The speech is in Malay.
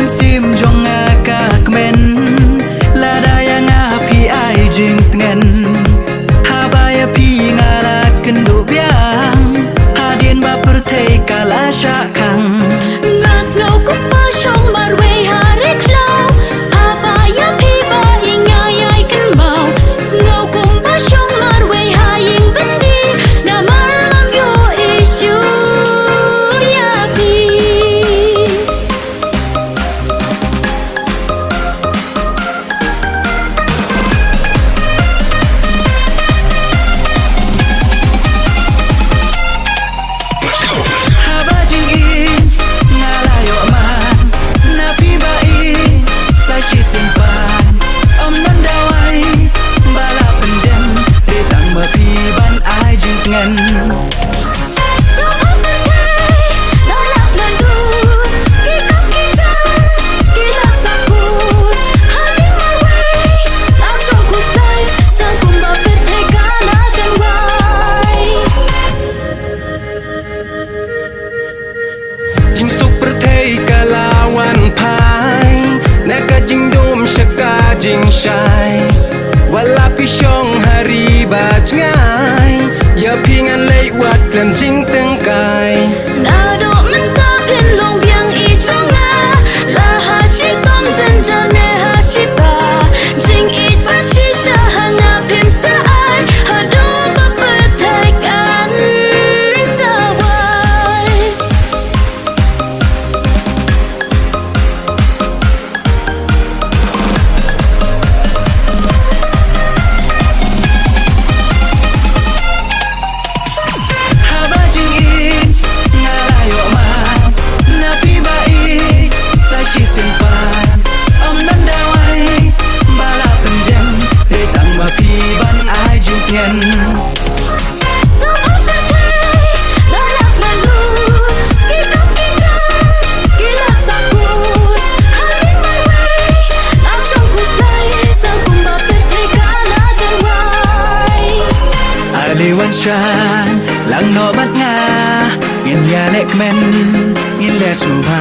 sim jong ngakak men lada yang api ai jing tengen habaya pi ngala kendo biang hadien ba pertei kala syakang ngas ngau kupa shong marwe hare klau habaya pi ba ingai ai kan bau ngau kumpa shong marwe haying bendi na marlam yo issue ya pi haba jing in ngalayo man napi bai sai shi simpan om nan dawai bala penjem datang mapi ban ai jing tengen jing super thei kalawan pai naka jing dom shaka jing shai wala pi shong hari ba ngai ya pingan lei wat klem jing teng kai haba jing in ngalayo man napi bai sai shi simpan om nan dawai bala penjem datang mapi ban ai jing tengen Aliwan shan lang no bat nga ngin ya lek men ngin le suba